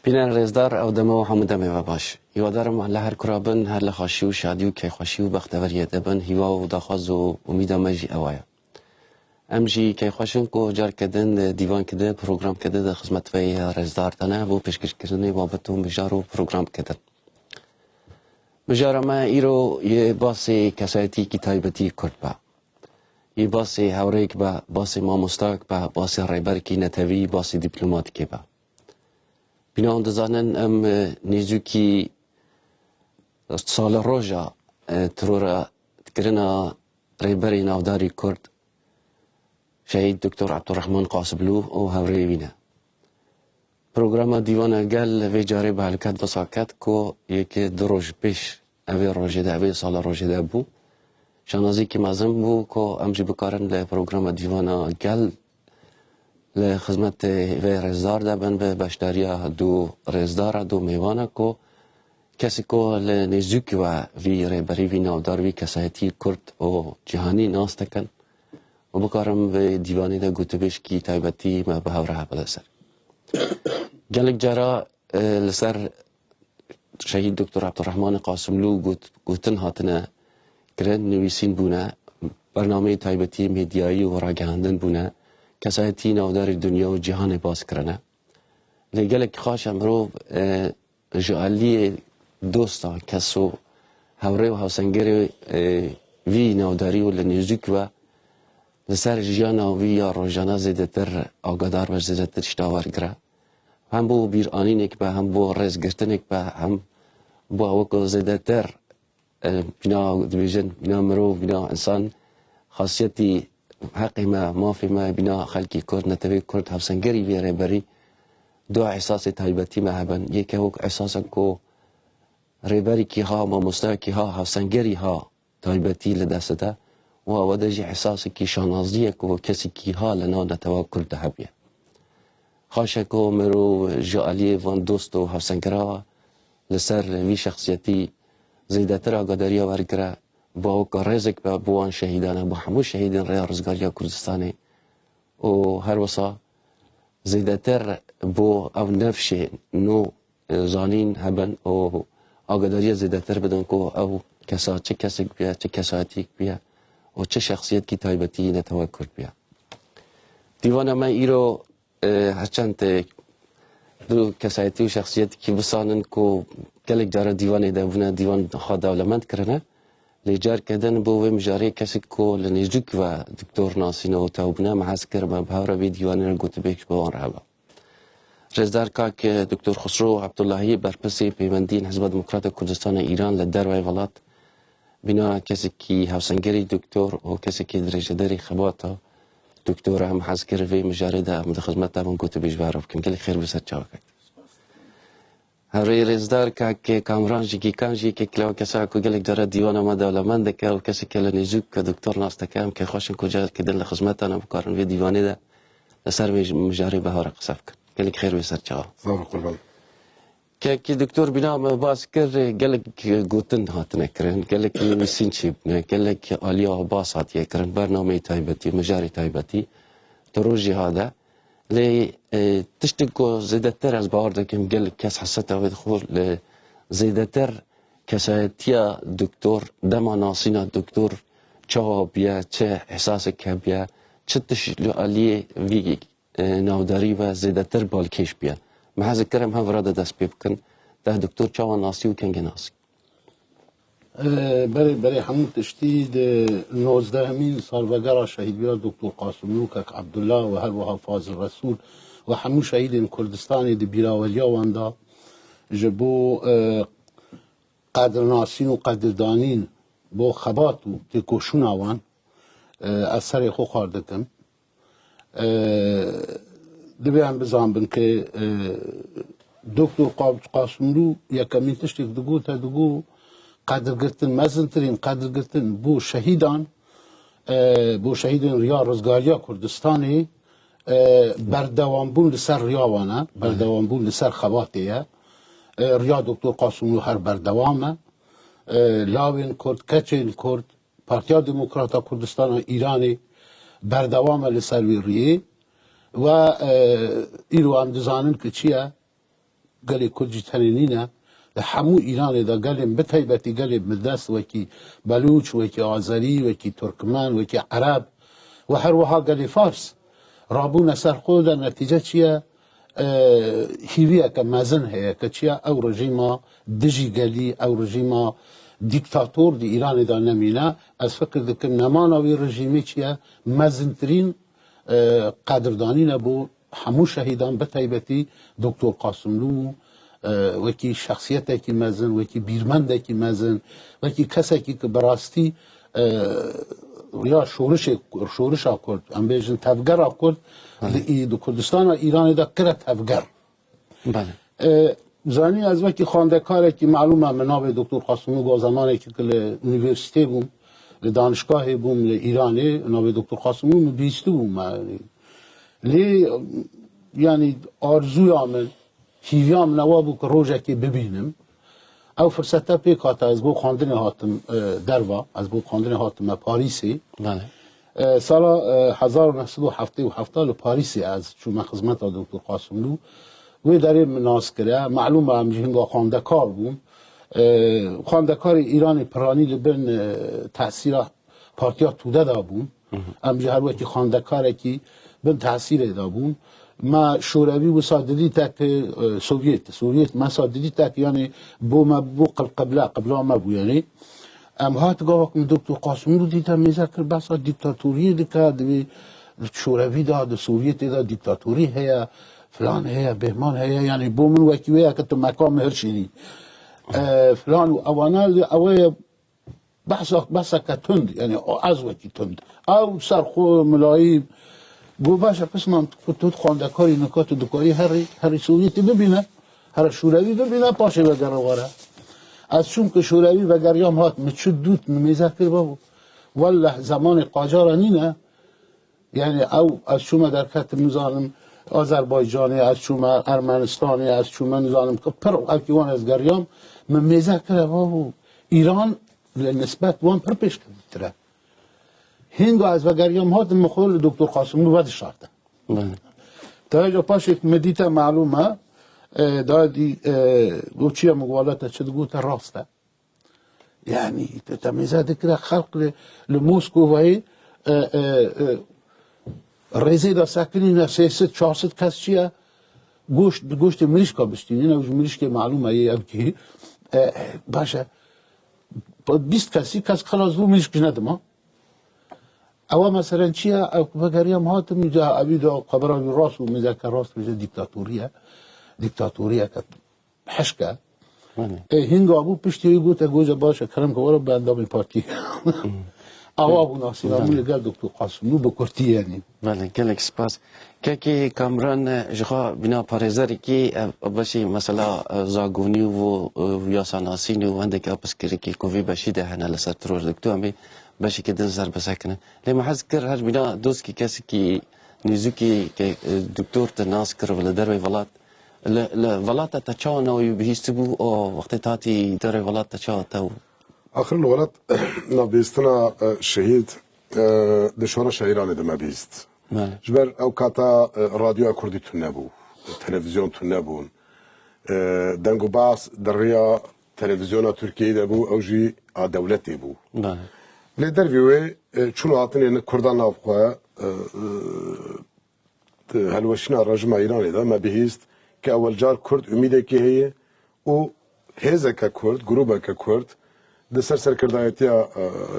بینن رزدار او دمه و همو دمه و باش یوادارم لهر کرابن هر لخاشی و شادی و که خوشی و بختوریه دبن هیوا و دخواز و امید مجی اوایا امجی که خوشن کو جار کدن دیوان کده پروگرام کده ده خدمت وی رزدار تنه و پیشکش کردن بابت و مجارو پروگرام کدن مجار ما ایرو یه باسی کسایتی کی تایبتی کرد با یه باسی هوریک با باسی ماموستاک با باسی ریبر کی نتوی باسی دیپلماتیکی با بنا دزانن ام نیزوکی سال روزا ترورا تكرنا ريبري نافداري كرد شهيد دكتور عبد الرحمن قاسبلو او هوري بينا برنامج ديوانا قال في جارب على كات بساكات كو يك دروج بيش اوي روجي دا اوي سال روجي دا بو شانازي كي مازم بو كو امجي بكارن لبرنامج ديوانا قال لخدمت في رزدار دا بن به بشتاريا دو رزدار دو ميوانا كو کسی که لنزوک و وی رهبری وی نامدار وی کسایتی کرد و جهانی ناست کن و بکارم به دیوانی ده گوتبش کی تایبتی ما به هوره بده سر گلک جرا لسر شهید دکتر عبدالرحمن قاسملو گوتن هاتنه کرد نویسین بونه برنامه تایبتی میدیایی و راگهاندن بونه کسایتی نامدار دنیا و جهان باز کرنه لگلک خواش امرو جعالی دوستا کسو هوره و هوسنگری وی نوداری و لنزوک و لسر جیانا وی یا روزانه زیده تر آگادار و زیده تر شتاور گره هم بو بیرانینک به هم بو رز گرتنک به هم بو اوکو زیده تر بنا دیویژن بنا مرو بنا انسان خاصیتی حقی ما فی ما بنا خلقی کرد نتوی کرد هوسنگری وی رهبری دو احساس تایبتی ما هبن یکی هوک احساسا کو رهبری کی ها ما مستاکی ها هفسنگری ها تایبتی لدسته و ودجی احساس کی شانازیه کو کسی کی ها لنا نتوکل دهبیه خاشه کو مرو جالی وان دوست و هفسنگرا لسر وی شخصیتی زیدتر آگاداری ورگره با رزق با بوان شهیدان با همو شهیدان ریا رزگاریا کردستانی و هر وصا زیدتر بو او نفش نو زانین هبن و آگاداری زیادتر بدن که او کسا چه کسی بیا چه کساتی بیا و چه شخصیت کی تایبتی نتوکل بیا دیوان ما ایرو هرچند دو کسایتی و شخصیت کی بسانن که کلک جاره دیوان دبونه دیوان خود دولمند کرنه لیجار کردن بو و مجاری کسی که لنیجوک و دکتر ناسینه و توبنه محض کرد بهاره بی دیوانی را گوته بیک بوان رهبا رزدار کاک دکتر خسرو عبداللهی برپسی پیوندین حزب دموکرات کردستان ایران لدر و ولات بنا کسی کی هوسنگری دکتر و کسی کی درجه داری خباتا دکتر هم حز کرد وی مجارده هم خدمت هم گوته بیش بارو بکن کلی خیر بسر چاو کرد هروی رزدار کاک کامران جی کان جی که کلاو کسا کو گلک داره دیوان ما دولمند که و کسی که لنیزوک که دکتر ناسته که هم که خوشن کجا که دل خدمت هم بکارن وی دیوانی ده لسر مجاری بهار قصف کن گلک خیر بسر چاو که دکتر بنا باز کر گلک گوتن هات نکرن گلک نویسین چی بنه گلک آلیا باز هات یکرن برنامه تایبتی مجاری تایبتی تروجی هاده لی تشتکو زیدتر از باور دکم گلک کس حسته و دخول زیدتر کسایتیا دکتر دما ناسینا دکتر چه بیا چه احساس که بیا چه تشلو آلی وی نوداری و زیدتر بالکش بیا محض کرم هم وراد دست بکن ده دکتر چاوان ناسی و کنگ ناسی برای همون تشتید 19 سالوگر شهید بیا دکتر قاسملو کک عبدالله و هر و حافظ رسول و همون شهید کردستان دی بیراولیا واندا جبو قدرناسین و قدردانین بو خباتو تکوشون آوان اثر خو خاردکم دبی هم بزن بن که دکتر قاسملو یکمین تشتیک دگو قدر گرتن مزنترین قدر گرتن بو شهیدان ریا رزگاریا کردستانی بردوام بون لسر ریاوانه بردوام بون لسر خواتیه ریا دکتر قاسملو هر بردوامه لاوین کرد کچین کرد پارتیا دموکراتا کردستان ایرانی بردوامه لسر وی ریه و ایرو هم دزانن که چیه قال كردجي تنينينا لحمو إيران دا قال بتايبتي قال مدرس وكي بلوچ وكي آذري وكي تركمان وكي عرب وهر وها قال فارس رابونا سر خود نتيجة چيا هیویه که مزن هیا که چیا او رژیما دجی گلی او رژیما دیکتاتور دی ایران دا نمینه از فکر دکم نماناوی رژیمی چیا مزنترین قدردانی نبو همو شهیدان بتایبتی دکتر قاسملو وکی شخصیت کی مزن وکی بیرمند کی مزن وکی کسی که براستی یا شورش کرد ام بیشن تفگر کرد دو کردستان و ایران دا کرد تفگر بله زانی از وقتی خواندکاره که معلومه مناب دکتر قاسملو گو زمانی که کل انیورسیته بوم دانشگاه بوم ایرانی ناب دکتر قاسملو بیسته بوم لی یعنی آرزوی آمن هیویام نوابو که روژه که ببینم او فرصت پیک هاته از بو خواندن هاتم دروا از بو خواندن هاتم پاریسی بله سال 1977 پاریسی از چون خدمت دکتر قاسملو و در مناس کرده معلومه هم جهنگا خواندکار بوم خواندکار ایران پرانی لبن تاثیر پارتیا توده دا بوم هم جهر وقتی خواندکاره که بن تاثیر دا بوم ما شوروی و صادری تک سوویت ما صادری تک یعنی بو قبلا ما بو یعنی ام هات گاوک دکتر قاسملو دیتا میذکر بس دیکتاتوری دکا دوی شوروی دا سوویت دا دیکتاتوری هيا فلان هيا بهمان هيا یعنی بو من وکیوه که تو مقام هرشینی فلان و اوانا اوه بحث کتند یعنی از وکی تند او سرخو ملایب گو باشه پس من تو خواندکاری نکات دکایی هر سوویتی ببینه هر شوروی ببینه پاشه بگره واره از چون که شوروی و گریام هات مچود دوت نمیذکر بابو والله زمان قاجار نینه یعنی او از چون در کت نظام آذربایجانی از چون ارمنستانی از چون نظام که پر اکیوان از گریام نمیذکر بابو ایران نسبت وان پر پیش کردیتره هنگو از وگریام هات مخول دکتر قاسملو ود شارده تا اینجا پاش یک مدیتا معلومه دادی گوچی مقالات چه گوت راسته یعنی تمیزه دکره خلق لموسکو وی ریزی دا سکنی نه 300-400 کس چیه گوشت مریشکا بستینی نه مریشک معلومه یه اب که باشه 20 کس خلاص دو مریشک ندم اوا مثلا چیه وگریم هات میجا ابیدا قبران راست و میذکر راست میجا دیکتاتوریه که حشکه هنگا ابو پشتی گوته گوجه باشه کرم که ورا به اندام پارتی اوا ابو ناصر امون گل دکتر قاسملو بکرتی یعنی بله گلک سپاس که کامران جخوا بنا پارێزەرێکی کی باشی مثلا زاگونی و یاساناسینی و هەندێک ئەپسکرێکی کوڤی بەشی دەهێنا لەسەر ترۆژێک تو ئەمێ بەشێکی دەنزار بەسەکنن لێ مەحەز کرد هەر بنا دۆستکی کەسێکی نزوکی که دکتۆر تناس کرد لە دەروی وڵات لە وڵاتە تا چاوەنەوەی بهیست بوو ئۆ وەختێ تاتی دەروی وڵات تا چاوەتە آخر الولد نبیستنا شهید دشوار شهیران دم بیست. جبر او کاتا رادیو کردی تو نبود، تلویزیون تو نبود. دنگو باس دریا تلویزیون ترکیه دبود اوجی دولتی بود. لیدر ویوه چون آتنی کردان نافخواه هلوشنا رجم ایرانی دم بیست که اول جار کرد امیده که هیه و هزه که کرد گروبه که کرد دسر سرکردایتی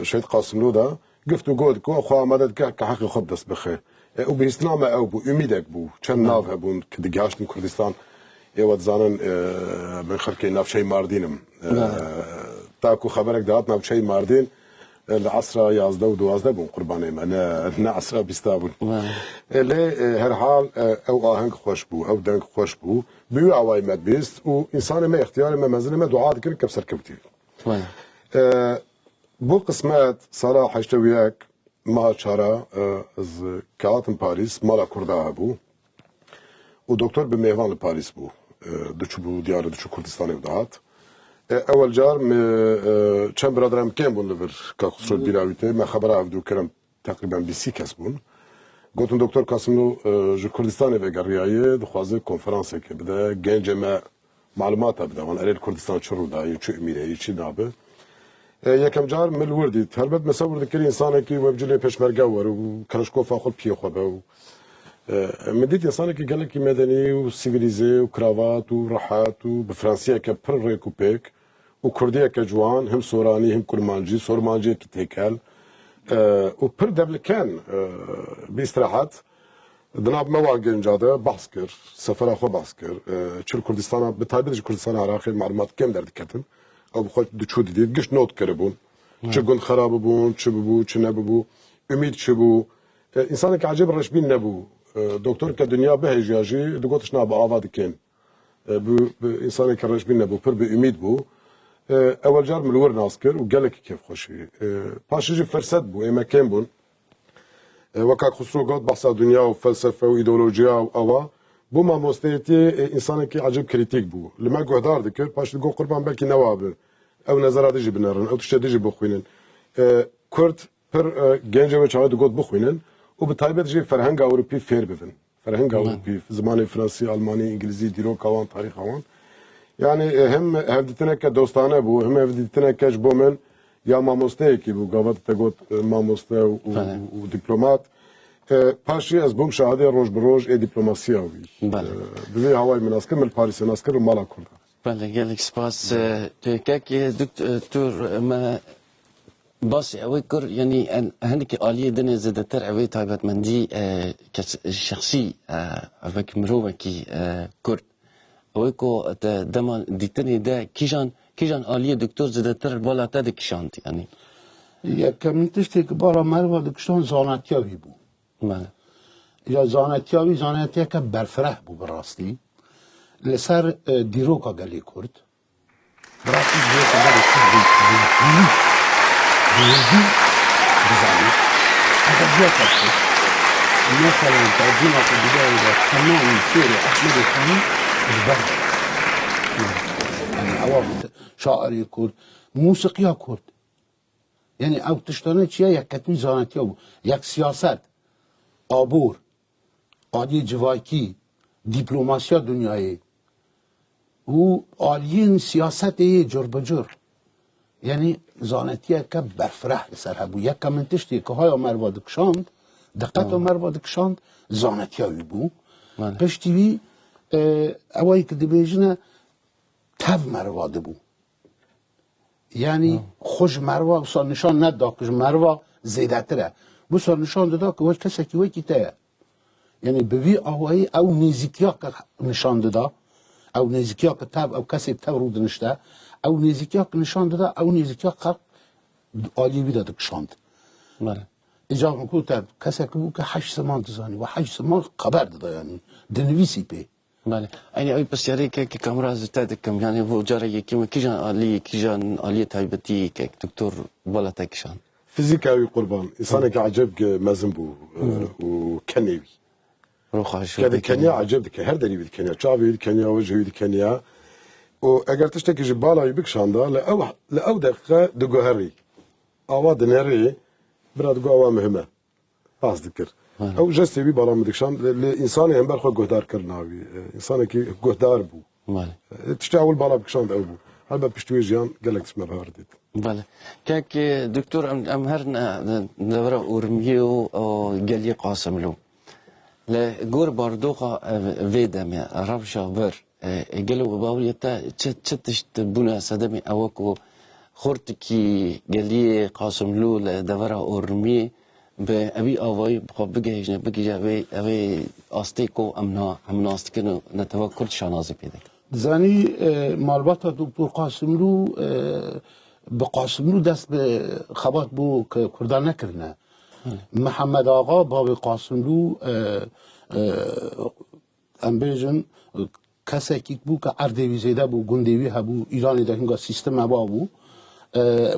شهید قاسملو دا گفت و گفت که خواه آمدد که حقی خود دست بخیر او بهستنامه او بو امیدک بو چند ناو هبون که دیگهاشتن کردستان یواد زانن من خلقی نافشای ماردینم تاکو خبرک داد نافشای ماردین العصر 11 و 12 بون قربانه من نه عصر 20 بون لی هر حال او آهنگ خوش بو او دنگ خوش بو بیو اوای مد بیست و انسان ما اختیار ما منزل ما دعا دکر که بسر کبتی بو قسمت سال 81 ما چاره از کاتم پاریس مالا کرده بو و دکتر به میوان پاریس بو دچو بو دیار دچو کردستان ودات اول جار چند برادرم کم بون لبر که خسرو بیراویته ما خبر افدو کرم تقریبا 20 کس بون گفتم دکتر قاسملو جو کردستان و گریایه دخوازه کنفرانس که بده گنج ما معلومات بده وان اريد كردستان شرو دا شو اميره شي نابه یکم جار مل وردی هلبت مصور ذكر انسان کی وبجلی پشمرگا ور و کلاشکوف اخذ پی خو به مديت انسان کی قال لك مدني وسيفيليزي وكرافات وراحات وبفرنسيه كبر ريكوبيك وكرديه كجوان هم سوراني هم كرمانجي سورمانجي كتيكال وبر دبلكان باستراحات دناب مواقع جاده بحث كر سفر اخو بحث كر چل كردستان بتابع كردستان عراقي معلومات كم درد كتن او بخوت دچو دید گش نوت کربون چه گون خراب بون چه ببو چه نببو امید چه بو انسان که عجب رشبین نبو دکتر که دنیا به جیاجی دگوتش ناب آواد کن بو انسان که رشبین نبو پر به امید بو اول جار ملور ناسکر و گلک کیف خوشی پاشجی فرصت بو اما کم بون وکا خسرو گفت بحث دنیا و فلسفه و ایدئولوژیا و اوا بو ما مستيتي انسان كي عجب كريتيك بو لما قهدار ذكر باش تقول قربان بالكي نواب او نظرات يجي بنرن او تشتي يجي بخوينن كرد بر جنجه وچاو دغوت بخوينن وبتايبت جي فرهنگ اوروبي فير بفن فرهنگ اوروبي في زمان فرنسي الماني انجليزي ديرو كوان تاريخ اوان يعني هم هفدتنا كدوستانه بو هم هفدتنا كاش بومن يا ما مستيكي بو قاوت تغوت ما مستا ودبلومات پاشی از بوم شهاده روز به روز دیپلماسی آوی. بله. دوی هوای مناسکر مل پاریس مناسکر و مالا کرده. بله گلیک سپاس که دکتر ما باس اوی کر یعنی هنی که عالیه دنیا زده تر اوی تایبت مندی شخصی اوی که مروه کی کرد اوی که دمان دیتنی ده کیجان عالیه دکتر زده تر بالا تا دکشاند یعنی. یکم تشتی که بارا مروا دکشان زانتیاوی بود. بله. یا زانتیاوی که برفره بود براستی لسر دیروکا گلی کرد براستی دیروکا گلی کرد بیوزی بزنی اگر دیروکا کرد مثلا تقدیمات بدایی با تمام سیر احمد خانی بزبرد یعنی اواب شاعری کرد موسیقی ها کرد یعنی او تشتانه چیه یک کتوی زانتیا بود یک سیاست آبور عالی جوایکی دیپلوماسیا دنیایی و عالیین سیاست جر بجر یعنی زانتیه که برفره سر هبو یک کمنتشتی که های مروا دکشاند دقت مروا دکشاند زانتیاوی بو پشتیوی اوایی که دبیجنه تف مروا دبو یعنی خوش مروا بسا نشان ندا که مروا زیده تره بسا نشان دادا که وش کسی که وی تایه یعنی بوی آوایی او نیزیکیا که نشان دادا او نیزیکیا که تب او کسی تب رو دنشته او نیزیکیا که نشان دادا او نیزیکیا که آلی بی داده کشاند بله اجاب مکو تب کسی که بود که 8 زمان دزانی و 8 زمان خبر دادا یعنی دنویسی پی بله اینی اوی بسیاری که کامرا زده دکم یعنی و جاره یکی کیجان عالی تایبتی که دکتر بالا تکشان فيزيكاوي قربان انسان عجب مزن بو وكنيوي روح شو كذا كنيا عجب دك هر دليل كنيا شافي كنيا وجهي كنيا واگر تشتكي جبالا يبك شاندا لا دقيقه دغهري اواد نري براد قوا مهمه باز ذكر او جستي بي بالا مدكشان الانسان هم برخو قهدار كرناوي انسان كي قهدار بو بله تشتاول بالا بكشان او بو هل بشتوي جيان قالك اسمه بهاردت بله که دکتر ام هر نوره اورمیو او گلی قاسم لو لگور باردوخا ویدم رابشا ور گلو باوریتا چتشت بنا سدمی اوکو خورت کی گلی قاسم لو لدوره اورمی به ابي آوای بخواب بگهیجنه بگیجه اوی آستیکو امنا آستیکنو نتوکل شانازی پیده زنی معلومات دکتر قاسم لو به قاسملو دست به خبات بو که کردان نکرنه محمد آقا باب قاسملو ام بیجن کسی که بو که اردوی زیده بو گندوی هبو ایرانی ده هنگا سیستم هبا بو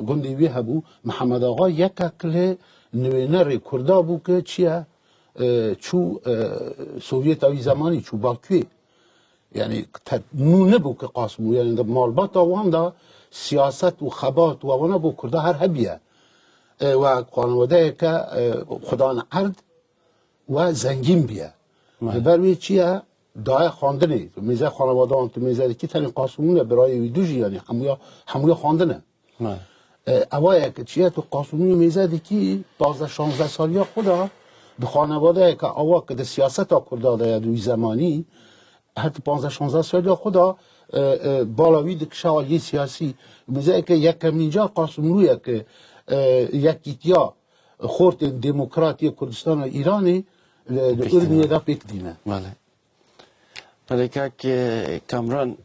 گندوی هبو محمد آقا یک اکله نوینر کردا بو که چیه چو سوویت آوی زمانی چو باکوی یعنی نو نبو که قاسملو یعنی مالبات آوان دا سیاست و خبات و اونا بو کرده هر هبیه و خانواده که خدا عرض و زنگین بیه بروی چیه دای خواندنه میزه خانواده آن تو میزه کی ترین قاسمونه برای ویدوژی یعنی همویا خواندنه بله اوایه که چیه تو قاسمونی میزه کی 12 16 سالیا خدا به خانواده که اوا که د سیاست ها کرده ده دوی زمانی حتی 15 16 سالیا خدا بالاوی د کشالی سیاسی میزه که یک اینجا قاسمونیه که یکیتیا خورت دموکراتی کردستان و ایرانی لورنیه دا پیک دینه بله ولی که کامران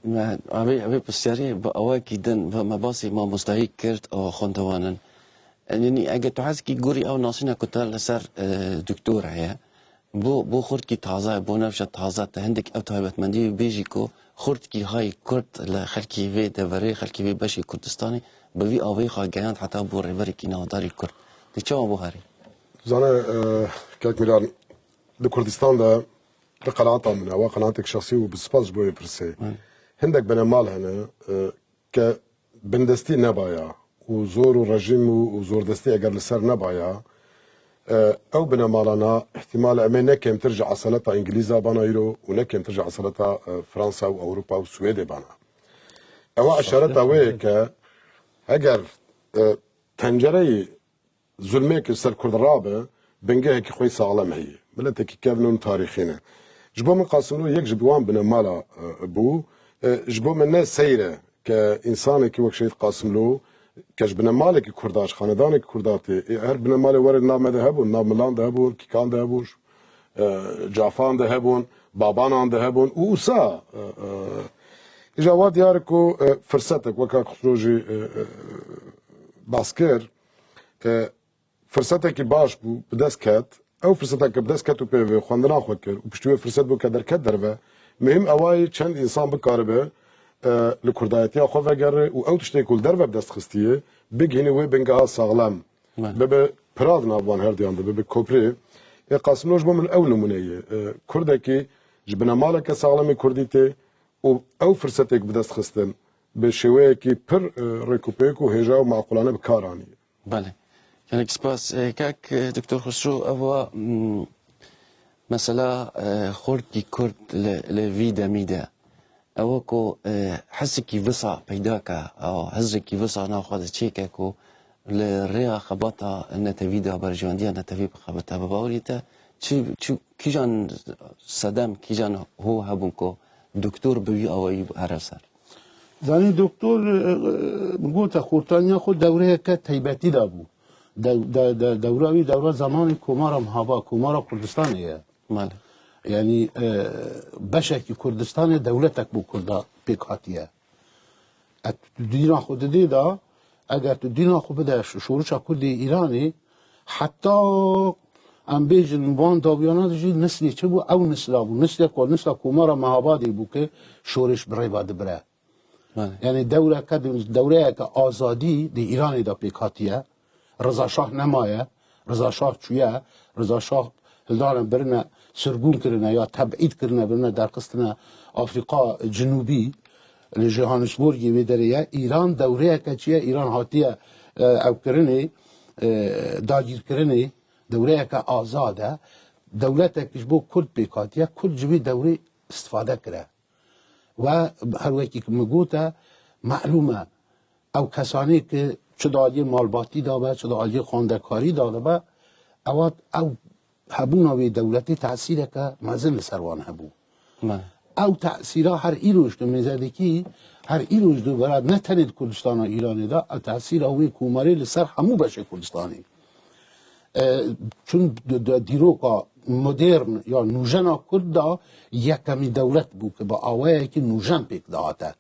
اوی بسیاری با اوی که دن و مباسی ما مستحیق کرد او خوندوانن یعنی اگه تو حس کی گوری او ناسینا کتال لسر دکتور هیا بو خورد کی تازه بو نفش تازه تهندک او تایبت مندی بیجی کو خورد کی های کرد لخلکی وی دوری خلکی وی بشی کردستانی بوی اوی خواه گیاند حتی بو ریوری کی نهاداری کرد دی چه بو هری زانه كاك ميلان لكردستان ده قناعات منها وقناعتك شخصية وبسباس بوي برسي هندك بنا مال هنا ك بندستي نبايا وزور ورجيم وزور دستي اگر لسر نبايا او بنا مالنا احتمال امين نكيم ترجع اصلتها انجليزا بانا يرو ونكيم ترجع اصلتها فرنسا واوروبا والسويد بانا او اشارتها ويك اگر تنجري zulmek ser Kurd rabe bengeh ki خوي sağlam heye millet ki kevnun tarihine jbo min qasımlu yek jbwan bina mala bu jbo min ne seyre ke insan ki wek şehit qasımlu ke bina mala ki kurdaş hanedan ki kurdati her bina mala var nam da hebun nam lan da hebun ki kan da hebun cafan da hebun babanan da hebun usa ijawad yar ko fırsatek wek khroji basker فرصتك باش بو بدسكت او فرصتك بدسكت وبيفي خواندنا خوكر وبشتوي فرصت بو كدر كدربه مهم اواي چند انسان بكاربه لكردايتي خو وگر او تشتي كل دربه بدست خستيه بگيني وي بنگا ساغلام بebe پراد ناوان هر دیان بebe کوپري قاسملوج بو من اول نمونيه كردكي جبنا مالك ساغلامي كرديتي او فرصتك بدست خستن بشويه كي پر ريكوبيكو هجا ومعقولانه بكاراني بله يعني سپاس كاك دكتور خسرو أبوا مثلا خورتي كرد لفيدا ميدا أوكو حسكي فصا بيداكا أو حسكي فصا ناخذ تشيكاكو لريا خبطة نتفيدا برجوانديا نتفي خبطة بباوريتا شو كيجان صدام كيجان هو هبونكو دكتور بوي أو هرسر زاني دكتور بقول خورتانيا خود دوره كتيباتي دابو دوره زمان کمارم هوا کمار کردستانیه ماله یعنی بشکی کردستان دولتک بو کردا پیکاتیه تو دینا خود دیدا اگر تو دینا خود بده شورش کرد ایرانی حتی ام بیجن وان داویانا دیجی نسلی چه بو او نسلا بو نسل کمار مهابادی بو که شورش برای باد بره یعنی دوره که آزادی دی ایرانی دا پیکاتیه رضا شاه نمایه رضا شاه چویه رضا شاه هلدارن برنه سرگون کرنه یا تبعید کرنه برنه در قسطنه آفریقا جنوبی لجهانسبورگی ویدریه ایران دوره که چیه ایران هاتیه او کرنه داگیر کرنه دوره که آزاده دولت کش بو کرد بیکاتیه کرد جوی دوره استفاده کره و هر وکی که مگوته معلومه او کسانی که چه دادی مالباتی داده چه دادی خواندکاری داده با او هبون اوی دولتی تأثیره که مزل سروان هبو او تأثیره هر ایروش دو میزده کی هر ایروش دو برد نتنید کردستان و ایرانی دا تأثیر اوی کوماری لسر همو بشه کردستانی چون دیروکا مدرن یا نوژنا کرد دا یکمی دولت بو که با آوه که نوژن پیک داده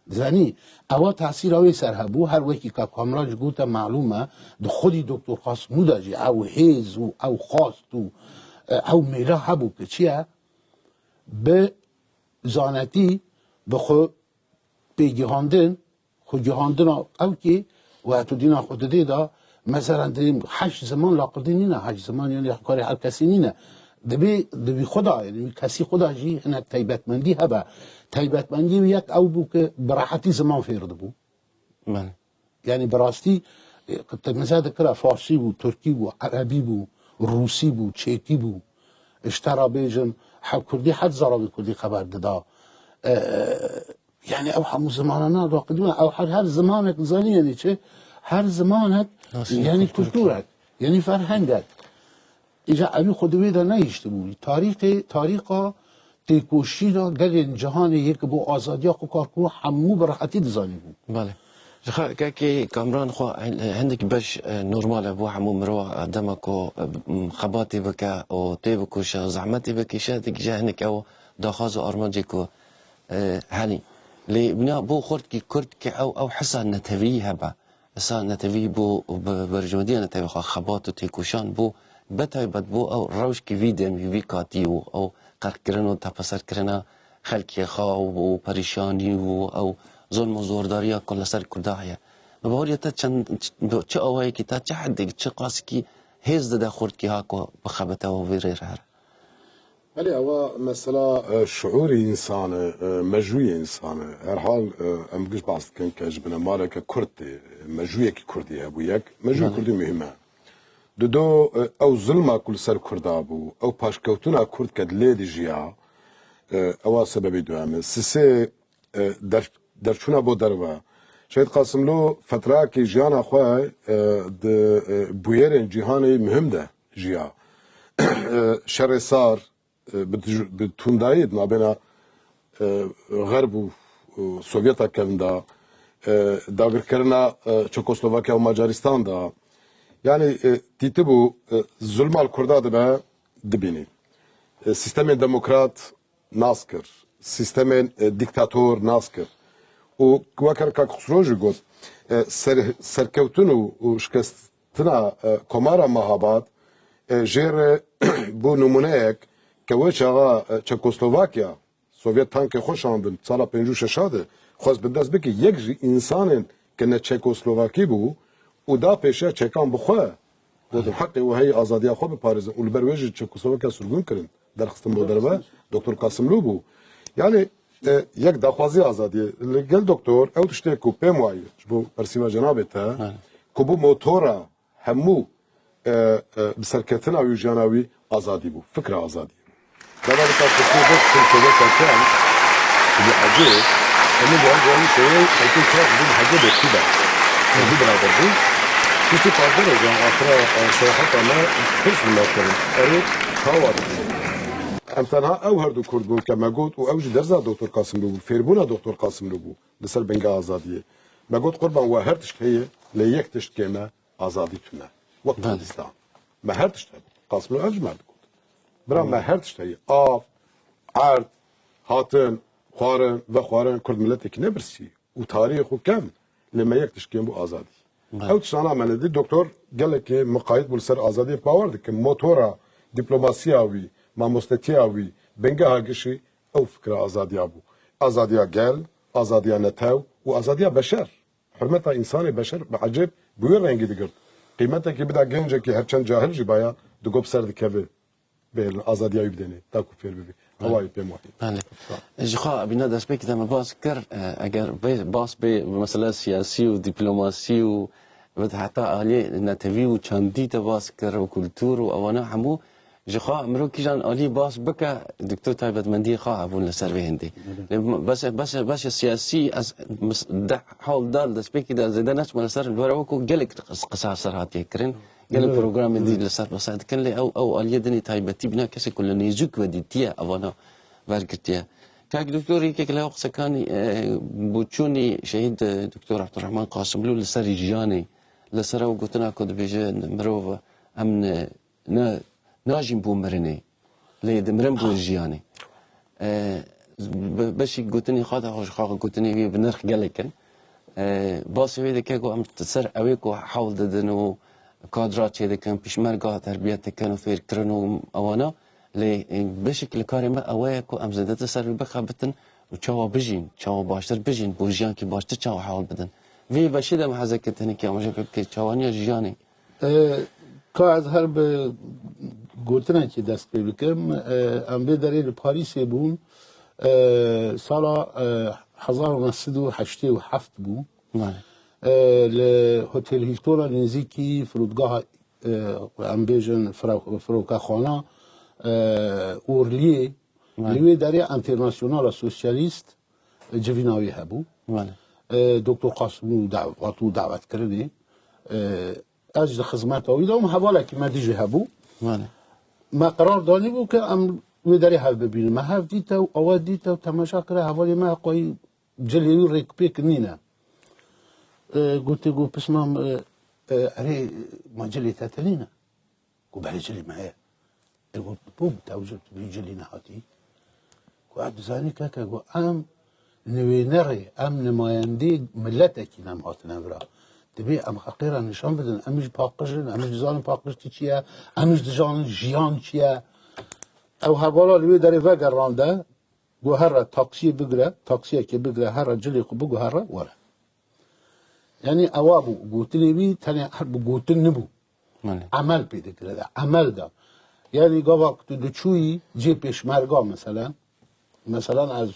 زنی اوا تاثیر اوی سر هبو هر وکی که کامراج گوته معلومه دو خودی دکتر قاسمو داجی او حیز و او خواست و او میلا هبو که چیه به زانتی به خود پیگیهاندن خود جهاندن او که و تو دینا خود دیدا مثلا دیم 8 زمان لاقدی نینه 8 زمان یعنی کاری هر کسی نینه دبی خدا یعنی کسی خدا جی هنک تایبتمندی هبه تایبتمندی یک او بو که براحتی زمان فیرد بو یعنی براستی مثلا دکره فارسی بو ترکی بو عربی بو روسی بو چیکی بو اشترا بیجن كردي حد زرابي كردي خبر ددا يعني او همو زماننا را قديمه او هر زمانك زاني يعني چه هر زمانك يعني كلتورك يعني فرهنگك ایجا امی خودوی دا نیشته بود تاریخا تیکوشی را گل جهان یک بو آزادی خو کار کنو همو براحتی دزانی بود بله جخا كاكي كامران خو عندك باش نورمال ابو حمو مرو دمكو خباتي بكا او تيبكو شا زعمتي بكي شاتك جاهنك او داخاز ارمانجيكو هاني لي بنا بو خورت كي كرت كي او حسا نتوي هبا حسا نتوي بو برجمديه نتوي خباتو تيكوشان بو بتاي بد بو او روش كي فيديم في كاتيو او قركرنو تفسر كرنا خلقي خاو و پریشانی او ظلم و زورداری کل سر کردایه نباید تا چه آوایی که تا چه حدی چه قاسی که هیز ده خورد که هاکو بخبته و ویره هر ولی اوا مثلا شعور انسان مجوی انسان هر حال ام گش باست کن که جبنا مالک کرد مجوی کی کردی ابو یک مجوی کردی مهمه دو او ظلم کل سر کردا بو او پاشکوتنا کرد کد لیدی جیا اوا سببی دوامه سه درچونا بو دروا شاید قاسم لو فتره کی جانا خواه د بویرن جهانی مهم ده جیا شرسار بتوندایید ما بین غرب و سوویتا کندا داگر کرنا چکسلواکیا و ماجاریستان دا yani titi bu zulmal kurda da be dibini. Sistemin demokrat naskır. Sistemin diktator naskır. O kuvakar ka kusroju got serkevtunu u şkestina komara mahabat jere bu numuneyek keveçağa Çekoslovakya Sovyet tankı xoşandın sala 56 şadı. Xoş bidaz beki yek insanın kene Çekoslovaki bu و دا پیشه چکان بخواه و حق و هی آزادی خو به پاریس و البرویج چکسلواکیا سرگون کردن در خستم بودربه دکتر قاسملو بو یعنی یک دخوازی آزادی گل دکتر او تشته کو پموای بو پرسیما جناب تا کو بو موتورا همو بسرکتنا و جناوی آزادی بو فکر آزادی دا دا تا تصویر بس که تا کان اللي عجيب انه بيقول شيء هيكون كان حاجه بكده دي برادر دي في قادر يعني اخر صراحه ما كيف ما كان قريت هاوار امتنها او هردو كردبون كما قلت واوج درزا دكتور قاسم لو فيربونا دكتور قاسم لو لسر بنجا ازاديه ما قلت قربان وهرتش هي ليكتش كما ازادي تنا وقت الاسلام ما هرتش قاسم لو اجمل قلت برا ما هرتش هي اف عرض هاتن خوارن و خوارن کرد ملتك نبرسي وتاريخ وكم لما يكتش كيم بو ازادي او تشانا من دي دكتور قال لك مقايد بولسر ازادي باور دك موتورا دبلوماسياوي ما مستتياوي بنجا هاجشي او فكره ازادي ابو ازادي قال ازادي نتاو وازادي بشر حرمتها انسان بشر بعجب بوين رنجي دقر قيمتها كي بدا جنجك هرچن جاهل جبايا دقوب سر دكبه بين ازادي يبدني تاكو فير بي هواي بموحي بله جخا بنا دست بك دم باس كر اگر باس به مسئله سیاسی و دیپلماسی و حتی آلی نتوی و چندی باس کر و کلتور و اوانا همو جخا امرو کیجان آلی باس بکا دکتور تایبت مندی خواه ابون لسر به هندی بس سیاسی از حال دال دست بکی دا زیده نچ من لسر الورا وکو گلک قصه سرحاتی کرن گلک پروگرام دی لسر بساید کن لی او آلی دنی تایبتی بنا کسی کل نیزوک و دیتیه اوانا ورگرتیه كاك دكتور هيك لا وقت كان بوتشوني شهيد دكتور عبد الرحمن قاسم لو لسر جياني لسر وقتنا كود بيجي مروف امن ناجم بومرني لي دمرن بو جياني باش قلتني خاطر خاطر قلتني بنرخ قالكن باس ويدا كاكو ام تسر اويكو حاول ددنو كادرات هذا كان بيشمرقه تربيه كانوا فير كرنو اوانا لی بشکل کاری ما اوه کو امزده تسر بخابتن و چاوا بجین چاوا باشتر بجین بوجیان کی باشتر چاوا حال بدن وی بشید هم حزکتنی که امجا که چاوانی جیانی که از هر به گوتنه که دست پی بکم ام به داری پاریس بون سال 1987 بون لهتل هیلتون نزدیکی فرودگاه ام بیجن فروکه خانه اورلیه لوی داری انترناسیونال سوسیالیست جویناوی هبو دکتر قاسم دعوت کردی اجل خدمت اوی دوم حواله که مدیجی هبو ما قرار دانی بود که ام وی داری هف ببینیم ما هف دیتا و آوا دیتا و تماشا کرده حوالی ما قوی جلیوی ریکپی کنینه قلت له بس ما اري ما جلي تاتنينا قلت بله جلي معايا قلت بوم توجد بيجلي نهاتي قعد زاني كاكا قلت ام نوينري ام نمايندي ملتك نم هاتنا برا تبي ام حقيرا نشان بدن امش باقشن امش زان باقشتي چيا امش دجان جيان چيا او هوالا لوي داري وگر رانده قو هر تاكسي بگره تاكسي كي بگره هر جلي قو بگو هر وره يعني اوابو قوتني بي تاني حرب قوتن نبو عمل بيده كده عمل ده يعني قبق تدوشوي جي بيشمرگا مثلا از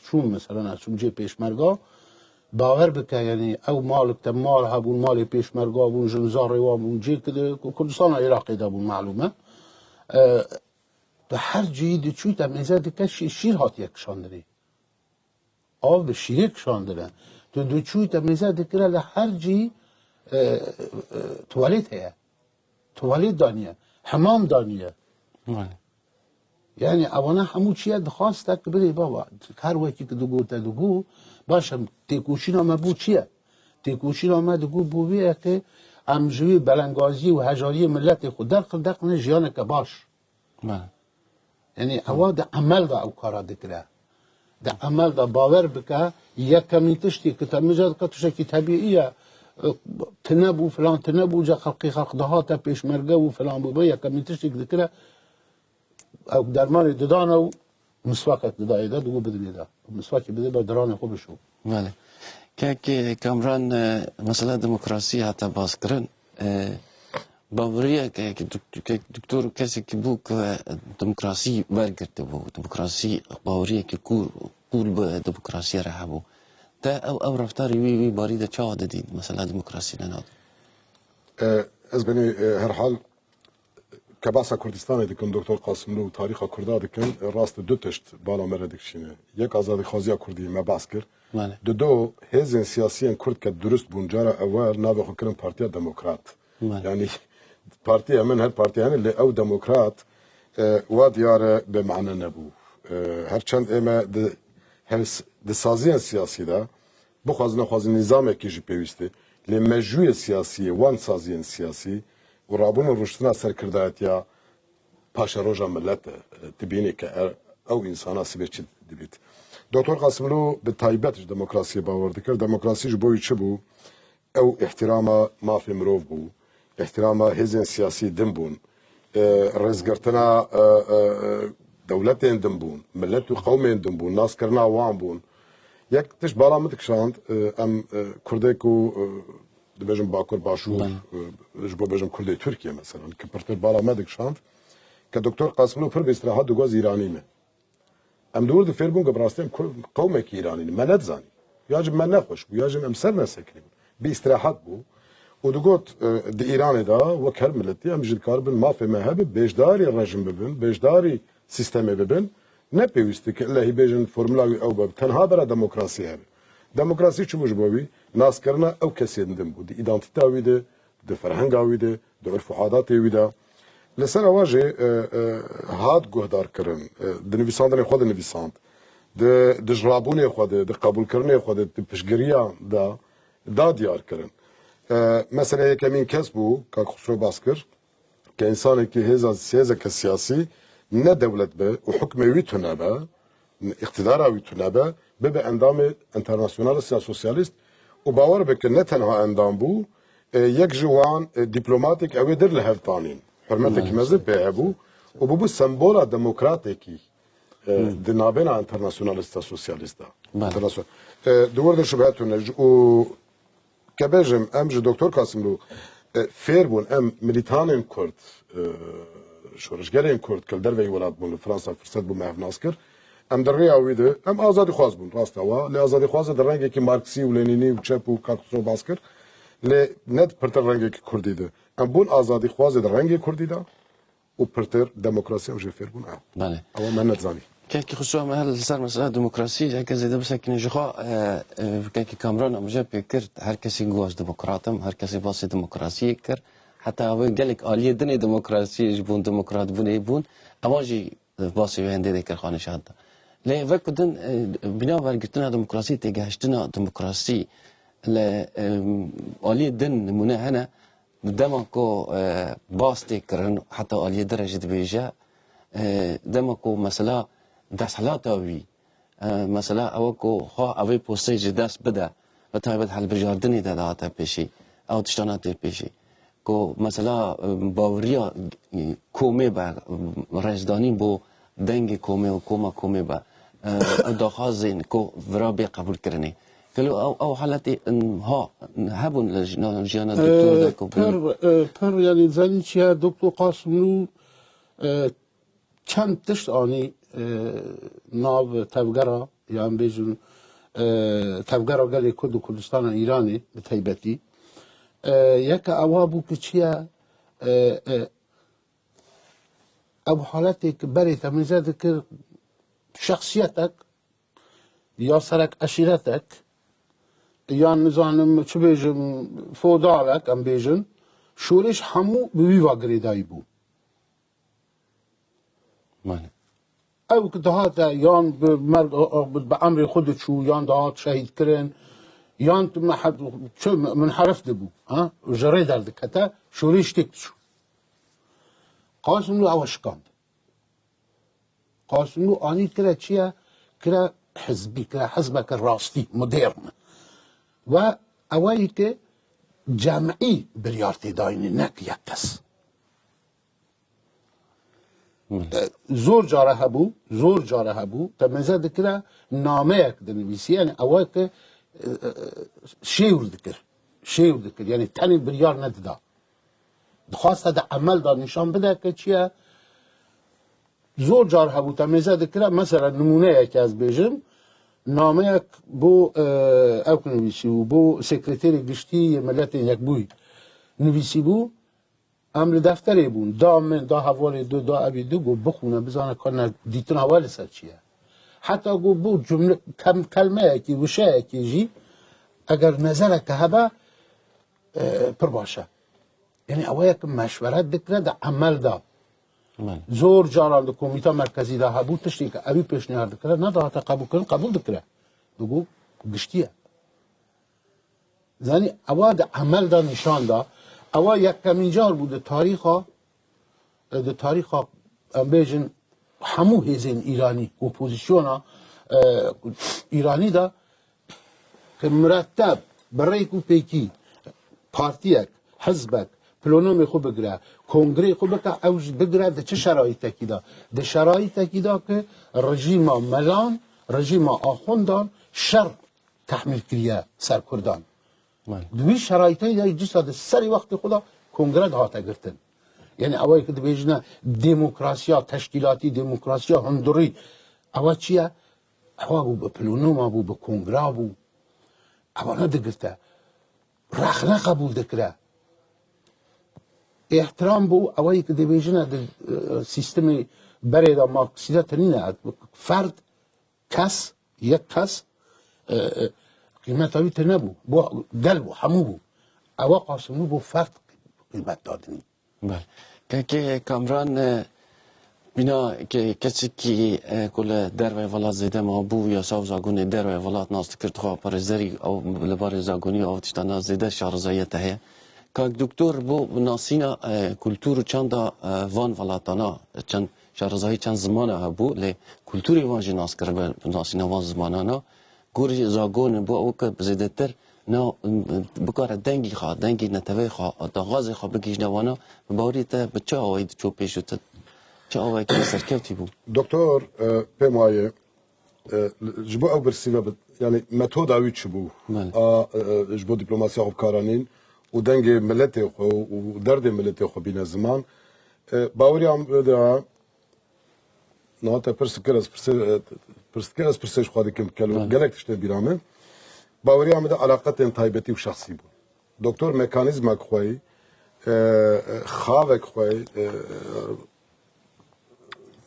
چون جي بيشمرگا باور بك يعني او مالك تمال هبون مال بيشمرگا بون جنزار وابون جي كده كردستان العراقي ده بون معلومه به هر جي دچوي تميزات كش شير هات يكشاندري او به شير يكشاندره تو دوچوی تمیزه دکره لحر جی تواليت هي تواليت دانیه حمام دانیه يعني اوانا همو چیه دخواستك بری بابا هر وکی که دگو تا دگو باشم تیکوشینا ما بو چیه تیکوشینا ما دگو بو بیه که امجوی بلنگازی و هجاری ملت خود دقل جیانه که باش يعني اوا ده عمل ده او کارا دکره ده عمل ده باور بکه یک کمی تشتی که تمیزه که تشکی طبیعیه تنبو فلان تنبو جا خلق دهاتا پیشمرگه و فلان بو یک کمی تشتی که دکره او درمان ددانه و مسواکت ددایه ده دو بدنی ده مسواکی بده با دران خوب شو بله که کامران مسئله دموکراسی حتی باز کرن باوریه که دکتر کسی که بو که دموکراسی برگرده بو دموکراسی باوریه که قول به دموکراسی راه بو تا او رفتاری وی باری ده چه عاددید مثلا دموکراسی نناد از بینی هر حال که بحث کردستان دکن دکتر قاسملو تاریخ کرده دکن راست دو تشت بالا مره دکشینه یک آزادی خوازی کردی ما بحث کرد دو هزین سیاسی کرد که درست بونجارا اول نابه خو کرن پارتیا دموکرات یعنی پارتیا من هر پارتیا هنه او دموکرات و دیاره به معنی نبو هرچند اما ده سازی سیاسی ده بخوازن نظام کیجی پیوسته لمجوی سیاسی وان سازی سیاسی و رابون روشتنا سرکردایت یا پاشا روژا ملت تبینی که او انسانا سبیر چی دبید دکتر قاسملو به تایبتش دموکراسی باورده کرد دموکراسیش بوی چه بو او احترام مافی مروف بو احترام هزین سیاسی دم بون رزگرتنا دولتین دم بون ملت و قومین دم بون ناس کرنا وان بون یک تش بالا متکشاند ام کرده کو دبیجم باکور باشور جبو بیجم کرده ترکیه مثلا که پرتر بالا متکشاند که دکتر قاسملو پر به استراحت دوگاز ایرانی می ام دور د فیربون گبراستیم قومه کی ایرانی ملت زانی یاجم من نخوش بو یاجم ام سر نسکریم بی استراحت بو و دوگوت د ایران دا و کر ملتی ام جدکار بن مافی مهب بیجداری رژیم ببن بیجداری سیستمی ببن نه پیوستی که الله بیجن فرمولاوی او باب تنها برا دموکراسی هب دموکراسی چه بوج بوی ناس کرنا او کسی دم بود ایدنتیتاوی ده د فرهنگاوی ده د عرف و عاداتی وی ده لسر واجه هاد گهدار کرن د نویساندن خود نویساند د جرابون خود د قبول کردن خود د پشگریا دا دیار کرن مثلا یکمین کس بو که خسرو باسکر که انسانی که هزا که سیاسی نه دولت به و حکم وی تونه به اقتدار وی تونه به اندام انترناسیونال سوسیالیست و باور بکن نه تنها اندام بو یک جوان دیپلماتیک اوی در لهفتانین حرمتك مزد بهبو وبو سمبولا ديمقراطيكي دي نابنا انترناسيوناليستا سوسياليستا دور ده شبهتون و كبجم امج دكتور قاسملو فيربون ام ميليتانين كورد شورشگرين كورد كل دروي ولاد بون فرنسا فرصت بو مهف ناسكر ام دريا ويده ام ازادي خواز بون راستوا ل ازادي خواز در رنگ کی مارکسی و لنینی و چپ و کاکسو باسکر ل ند پرتر رنگ کی کردی ده ام بون ازادي خواز در رنگ کردی ده و پرتر دموکراسی او جفر بون بله او من نتزانی که خصوصا هل سر مسئله دموکراسی که زیاده بس که نجخا که کامران امجا بکرد هر کسی گوش دموکراتم هر کسی باسی دموکراسی کرد حتی اوی گلک آلیه دنی دموکراسی جبون دموکرات بونه بون اماجی باسی وینده دیگر خانه شد لی وقتن بنا ورگتنا دموکراسی تگهشتنا دموکراسی ل آلیه دن نمونه هنه دما کو باست کرن حتی آلیه درجه بیجا دما کو مثلا دست حالات اوی مثلا او کو ها اوی پوستیج دست بده و تایبت حل بجاردنی داده پیشی او تشتانات پیشی کو مثلا باوریا کومه با رجدانی بو دنگ کومه و کومه با داخازین کو ورابی قبول کرنی کلو او حالتی ها هبون لجنان دکتور دکو پر یعنی زنی چیه دکتر قاسملو چند تشت آنی ناو تفگرا یعنی بیجون تفگرا گلی کرد و کردستان ایرانی به تایبتی یک اوابو که چیه او حالتی که بری تمیزه دکر شخصیتک یا سرک اشیرتک یا نزانم چه بیجم فودالک ام بیجن شورش همو بوی واگریدایی بو ماله او که دهات یان به امر خود چو یان دهات شهید کرن یان چه منحرف ده بو جره در دکتا شورش تک چو قاسملو او اشکاند قاسملو آنید کرا چیه کرا حزبی کرا حزبک راستی مدرن و اوایی که جمعی بریارتی داینی نک یک کس زور جاره هبو تمزه دکره نامه یک دنویسی یعنی اوایی که شیور دکر یعنی تنی بریار نددا خواسته ده عمل دا نشان بده که چیه زور جاره هبو تمزه دکره مثلا نمونه یکی از بیجم نامه یک بو او نویسی بو بو سکرتری گشتی ملت یک بوی نویسی بو امر دفتری بون دا حوالی دا اوی دو گو بخونه بزانه کنه دیتون حوالی سر چیه حتی گو بو جمله کلمه یکی وشه یکی جی اگر نظر که هبه پر باشه یعنی اوه یک مشورت دکره دا عمل دا زور جاران دا کمیتا مرکزی دا هبو تشتی که اوی پیشنهاد دکره نه دا حتی قبول دکره دو گشتیه یعنی اوه دا عمل دا نشان دا اوه یک کمینجار بود تاریخا بیجن همو هیزین ایرانی اپوزیسیونا ایرانی دا که مرتب برای کو پیکی پارتیک حزبک پلونومی خوب بگره کنگره خوب بگره اوج بگره ده چه شرایطی دا ده شرایطی دا که رژیم ملان رژیم آخوندان شر تحمیل کریه سر کردان دوی شرایطی دا جسا ده سری وقت خدا کنگره ده هاته گرتن یعنی اوایی که ده بیجنه دموکراسیا تشکیلاتی دموکراسیا هندوری اوه چیه؟ اوه بو به پلونوم بو به کنگره بو اوه نه ده گرته رخنه قبول دکره احترام بو اوایی که ده بیجنه ده سیستم بره دا مارکسیده تنینه فرد کس یک کس قیمت هایی تر نبو بو دل بو همو بو اوه قاسملو بو فرد قیمت دادنی بله که کامران بنا که کسی که کل در و ولات زیده ما بو یا ساو زاگونی در و ولات ناست کرد خواه پرزدری او لبار زاگونی او تشتانا زیده شارزایت هه که دکتر بو ناسینا کلتور چند وان ولاتانا چند شارزایی چند زمانه ها بو لی کلتوری وان جی ناس کرد ناسینا وان زمانانا گوری زاگون بو او که بزیده تر نه بکار دنگی نتوی خواه داغازی خواه بگیش نوانا باوری تا بچه آوید چو پیشو تا چه آوایی که سرکوتی بود دکتر پیمایه جبو او برسیمه یعنی متود اوی چه بو جبو دیپلوماسی خوب کارانین و دنگ ملت خو و درد ملت خو بین زمان باوری هم ده نه تا پرسکرز خواهی کم کلو گلک تشته بیرامه باوری هم ده علاقت انتایبتی و شخصی بود دکتر مکانیزم خوی خواهی خوی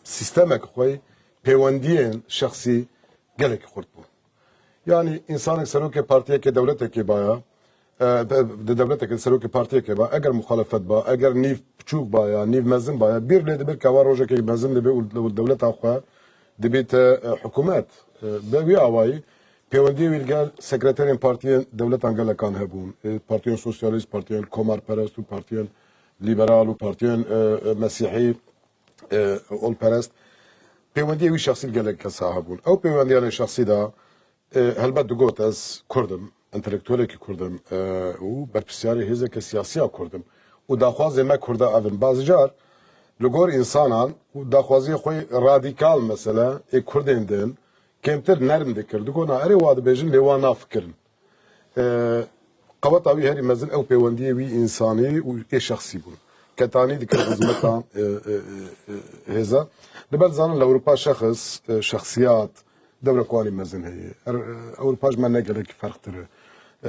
سیستم خوی پیوندیان شخصی گلک خورد بون یعنی انسان سروک پارتیه که دولته که بایا دولته که سروک پارتیه که با اگر مخالفت با اگر نیف چوب با یا نیف مزن با بیر لیده بیر کار روزه که مزن لبه و دولت آخوا دبیت حکومت به وی آوایی پیوندی ویلگل سکرترین پارتیه دولت انگل کان هبون پارتیون سوسیالیست پارتیون کمار پرست و پارتیون لیبرال و پارتیون مسیحی اول پرست پیوندی وی شخصی گلک کسا هبون او پیوندیان شخصی دا هلبت دگوت از کردم انتلکتولی که کردم و برپسیاری هزه که سیاسی ها کردم و داخوازی ما کرده اون بعضی جار لگور انسانان و داخوازی خوی رادیکال مثلا کردین دین کمتر نرم دکر دگو نا اری واد بیجن لیوان نافکرن قوات اوی هری مزن او پیوندی وی انسانی و ای شخصی بون کتانی دکر خدمتان هزه لبل زانن لأوروبا شخصیات دولة قواني مزن هي أوروبا ما نقدر كيف فرق ترى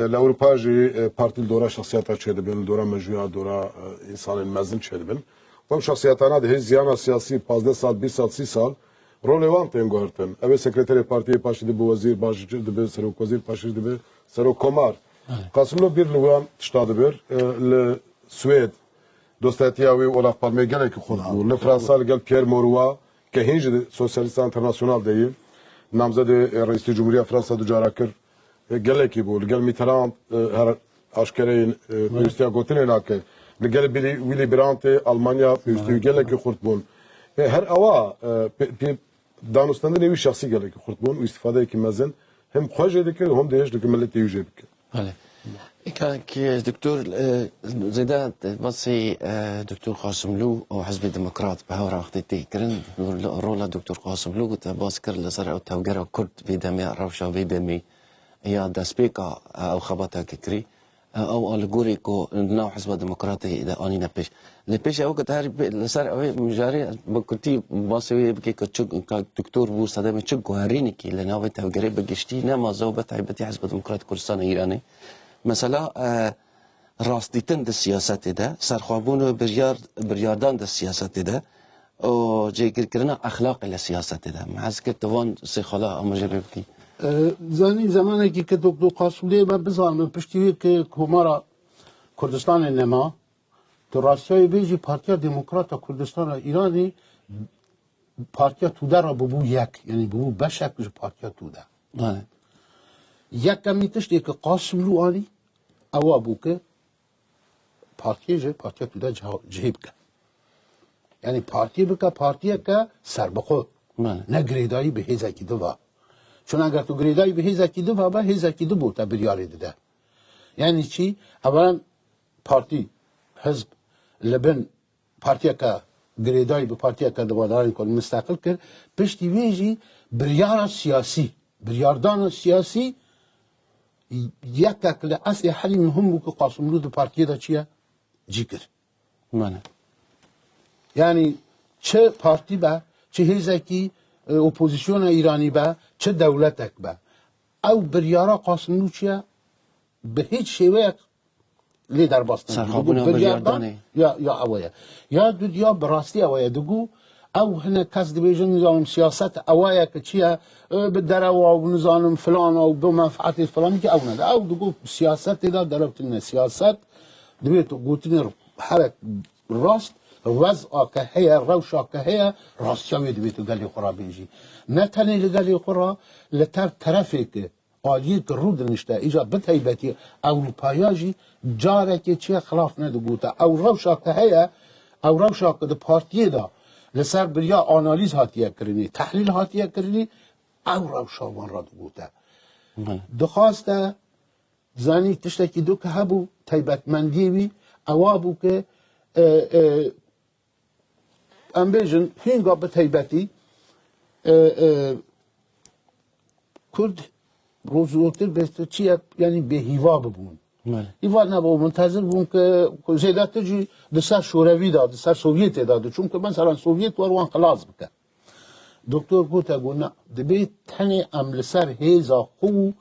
لأوروبا جي بارتي الدورة شخصياتها شيء دبل دورة مجموعة دورة إنسان مزن شيء دبل وهم شخصياتنا ده هي زيانة سياسية 15 سال 20 سال 30 سال روليوان تنقهرتن أبي سكرتير بارتي باش دبو وزير باش دبو سروك وزير باش دبو سروك كومار قاسم له بير لوان تشتاد بير السويد دوستاتياوي ولا بالمي قال لك خذوا لفرنسا قال بيير موروا كهينج سوسياليست انترناسيونال ديل نامزد رئیس جمهوری فرانسه دو جارا کر گله کی بود گل میتران هر اشکرین پیوستی گوتنه ناکه گل ویلی برانت آلمانیا پیوستی گله کی خورد بون هر اوا دانستند نوی شخصی گله کی خورد بون و استفاده کی مزن هم خوش دکه هم دیش دکه ملت یوجه بکه بله که دکتور زیده باسی دکتور قاسملو و حزب دموکرات به هر وقتی تکرن رول دکتور قاسملو گفت باز کرد لسر او توجر کرد ویدمی روشا ویدمی یا دسپیکا او خباتا کری او الگوری کو نوع حزب دموکراتی اذا آنی نپیش لپیش او که تهری لسر او مجاری بکتی باسی بکی که دکتور بو صدام چه گوهرینی کی لناوی توجری بگشتی نمازو بتعیبتی حزب دموکرات کردستان ایرانی مثلا راستیتن د سیاست ده سرخوابون و بریاردان د سیاست ده و جیگر کردن اخلاق ل سیاست ده محض که توان سی خلا امجبه بکی زانی زمانی که دکتر قاسملی ما بزنم پشتیوی که کمارا کردستان نما تو راستای بیجی پارتیا دموکرات کردستان ایرانی پارتیا توده را ببو یک یعنی ببو بشک پارتیا توده یک کمی تشتی که قاسملو آنی اوا بو که پارتیا توده جهیب که یعنی پارتیا که سر بخو نه گریدایی به هیزه کی دو با چون اگر تو گریدایی به هیزه کی دو با هیزه کی دو بوتا بریاری ده یعنی چی؟ اولا پارتی حزب لبن پارتیا که گریدایی به پارتیا که دواداری کن مستقل کرد پشتی ویجی بریاردان سیاسی یک کل اصل حلی مهم بود که قاسملو دو پارتیه دا چیه؟ جیگر یعنی چه پارتی با چه هیزکی اپوزیسیون ایرانی با چه دولتک با او بریارا قاسملو چیه؟ به هیچ شیوه لی در باستن سرخابون بریاردانه یا اوایه یا دو یا براستی اوایه دگو او هنه کس دیویژن نظام سیاست اوایه که چیه به دروا و نظام فلان و به منفعت فلانی که او نده او دگو سیاست دا درفتن سیاست دویت گوتین حرک راست وضع که هیا روشا که هیا راستیاوی دویت گلی خورا بیجی نه تنی لگلی خورا لتر طرفی که آلیه که رود نشته ایجا بتایبتی اروپایاجی جاره که چیه خلاف نده گوته او روشا که هیا او روشا که ده پارتیه دا لسر بریا آنالیز هاتیه کرنی تحلیل هاتیه کرنی او روشاوان را دو گوته دخواسته زانی تشتکی دو که هبو تایبتمندیوی اوابو که ام بیجن هنگا به تایبتی کرد روزوتر بسته چیه یعنی به هیوا ببون هیوا نبا منتظر بون که زیدت جی دسر شوروی داد دسر سوویت داد چون که مثلا سوویت وروان خلاص بکن دکتر گوتا گو نه دبی تنی عمل سر هیزا خو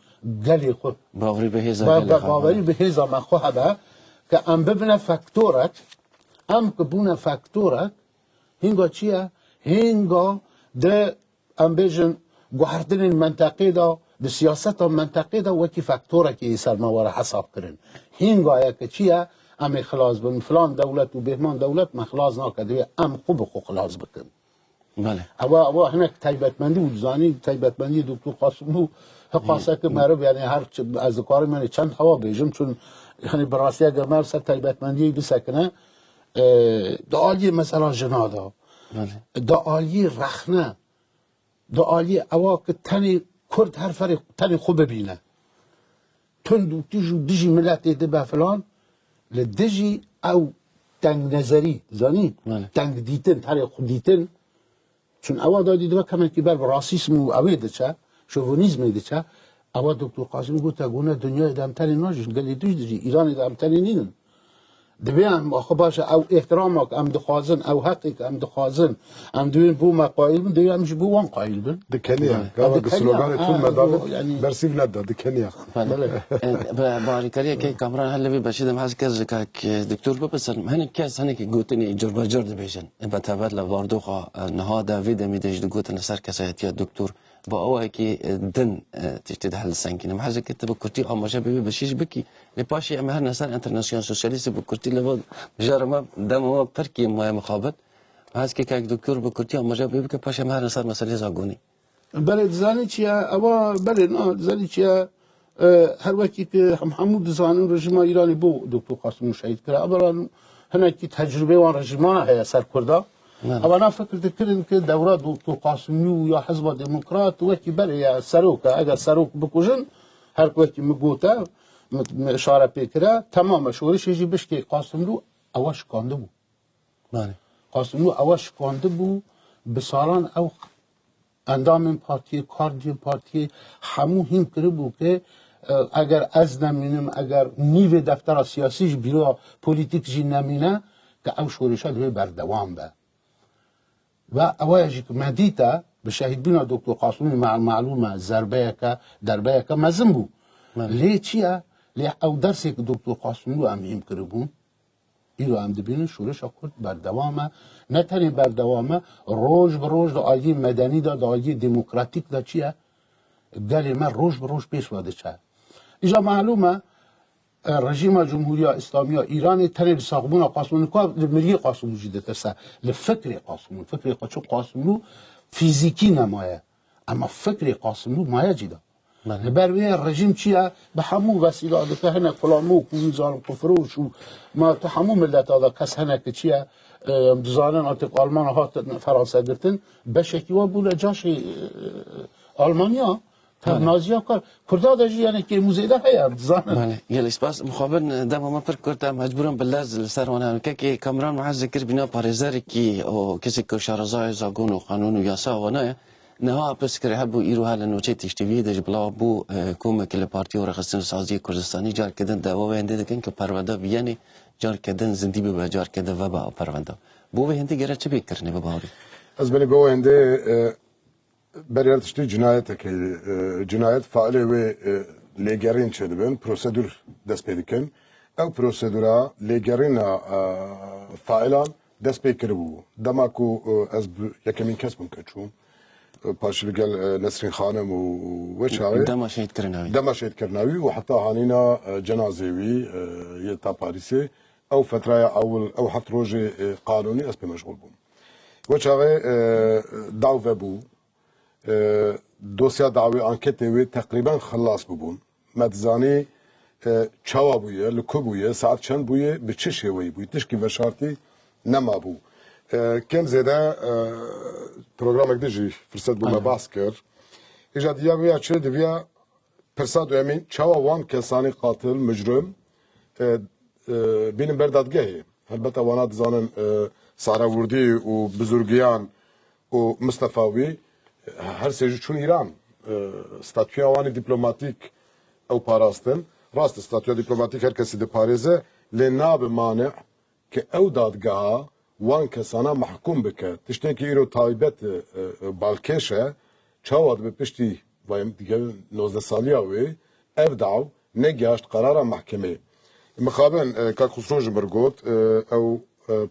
گلی خود باوری به هیزا باوری به هیزا من خواه با که ام ببینه فاکتورک ام که بونه فاکتورک هنگا چیه؟ هنگا ده ام بیژن گوهردن منطقه دا د سیاست منطقه دا وکی فاکتوره که سرمواره حساب کرن هنگایه که چیه ام خلاص بن فلان دولت و بهمان دولت ما خلاص ناکده ام خوب خو خلاص بکن بله اوا هناك تایبتمندی و زانی تایبتمندی دکتر قاسملو حقاسه که مرو یعنی هر از کار من چند هوا بیجم چون یعنی براستی اگر من سر تایبتمندی بسکنه دعالی مثلا جنادا دعالی رخنه دعالی اوا که تنی کرد هر فرق تنی خوب ببینه تند و تیج و دیجی ملت ده فلان لدیجی او تنگ نظری زانی تنگ دیتن تنی خود دیتن چون اوا دادی دو کمان که بر راسیسم و اویده چه شوونیزم ایده چه اوا دکتر قاسمی گفت گونه دنیا ادامتنی ناجش گلی دوش دیجی ایران ادامتنی نینن دبیان آخه باشه او احترامک ام دخوازن او حقیق ام دخوازن ام دوین بو ما قایل بن دوین همش بو وان قایل بن دکنیا قاوا بسلوگان تون مدام برسیف ندا دکنیا باریکاریه که کامران هل بی باشیدم حس کرد که دکتر بپرسم هنی کس هنی که گوتنی جربه جرد بیشن بتابت لواردوخا نها داوید میدهش گوتن سر کسایتی دکتر با اوه که دن تشتد حل سنگینه محاجه كتب بكرتي او مجا بي بشيش بكي لباشي اما هر نسان انترناسيون سوسياليست بكرتي لبا جارما دم ما تركي ما مخابط هاز كي كاك دكتور بكرتي او مجا بي بك باشي ما هر نسان مسألة زاغوني بله زانی چیه اما بله نه زانی چیه هر وقتی که محمود زانن رژیم ایرانی بو دکتر قاسم شهید کرد اولا هنکی تجربه وان رژیمان هست سر کرده اما انا فکر دکرین که دوره دکتر قاسمی یا حزب دموکرات وقتی بله یا سروک اگر سروک بکوژن هر وقتی مگوته اشاره پیکره تمام شورش یجی بش که قاسمی اواش کانده بو بله قاسمی اواش کانده بو بسالان او اندام پارتی کاردی پارتی همو هم کرده بود که اگر از نمینم اگر نیو دفتر سیاسیش بیرو پولیتیک جی نمینه که او شورشات روی بردوام به و اوایجی که مدیتا به شهید بینا دکتر قاسمی مع معلومه ضربه که دربه که مزم بود لی چیه؟ لی او درسی که دکتر قاسمی رو هم کرده بود ایرو هم دبینن شورش کرد بردوامه نه تنی بردوامه روز به روز دعایی مدنی دعایی دموکراتیک دا چیه؟ گلی من روز به روز پیش واده چه ایجا معلومه رژیم جمهوری اسلامی ایران تنی ساقمون قاسمون که ملی قاسمون جیده ترسه لفکر قاسمون فکر قاسمون فیزیکی نمایه اما فکر قاسمون مایه جیده لبروی رژیم چیه به همون وسیله که هنه فلامو کویزان قفروش و ما تو همون ملت آده کس هنه که چیه زانن آتق آلمان ها فرانسه گرتن به شکلی و بوله جاش آلمانیا تا نازیا کار کرده داشتی یعنی که موزیده هیا زانن بله یه اسپاس مخابن دم ما پر کرده مجبورم بلز سر ونه که کامران محل ذکر بینا پارێزەر کی او کسی که شارزای زاگون و قانون و یاسا و نه نها بس كره بو إيرو هلا نوچه تشتوی دج بلا بو کومه کل پارتی و رخصتن سازی کردستانی جار کدن دعوا و هنده دکن که پرونده بیانی جار کدن زندی به جار کدن و با پرونده بو به هنده گره چه بکرنه به باوری از بني بو هنده بريار تشتي جنايت كي جنايت فعله و ليجرين چدبن پروسيدور دست پیدکن او پروسيدورا ليجرين فاعلان دست پیکربو دماکو از یکمین کس ممکن پاشلگل نسرین خانم و وشاوي دما شهید کرناوی و حتی هانینا جنازوی یتا پاریسی او فتره اول او حتی روز قانونی اسب مشغول بوم وشاوي دعوه بو دوسیا دعوی انکت وی تقریبا خلاص بوم مدزانی چاوا بویه لکو بویه ساعت چند بویه به چه شوی بویه تشکی و شرطی نما بو كم زيدا برنامج ديجي فرصة بما باسكر إجا ديا ويا شو دبيا فرصة يمين شوا وان كساني قاتل مجرم بين بردادجه هلبته وانا زانن ساراوردي وبزرگيان ومصطفاوي هر سيجو شون إيران ستاتيا واني دبلوماتيك أو باراستن راست ستاتيا دبلوماتيك هر كسي دي باريزه لناب مانع كأو دادگاه وان کسانا محکوم بکرد تشتی که ایرو تایبت بالکشه چاواد به پشتی و دیگه 19 سالی اوی اف دعو نگاشت قرار محکمه مخابن که خسرو جبرگوت او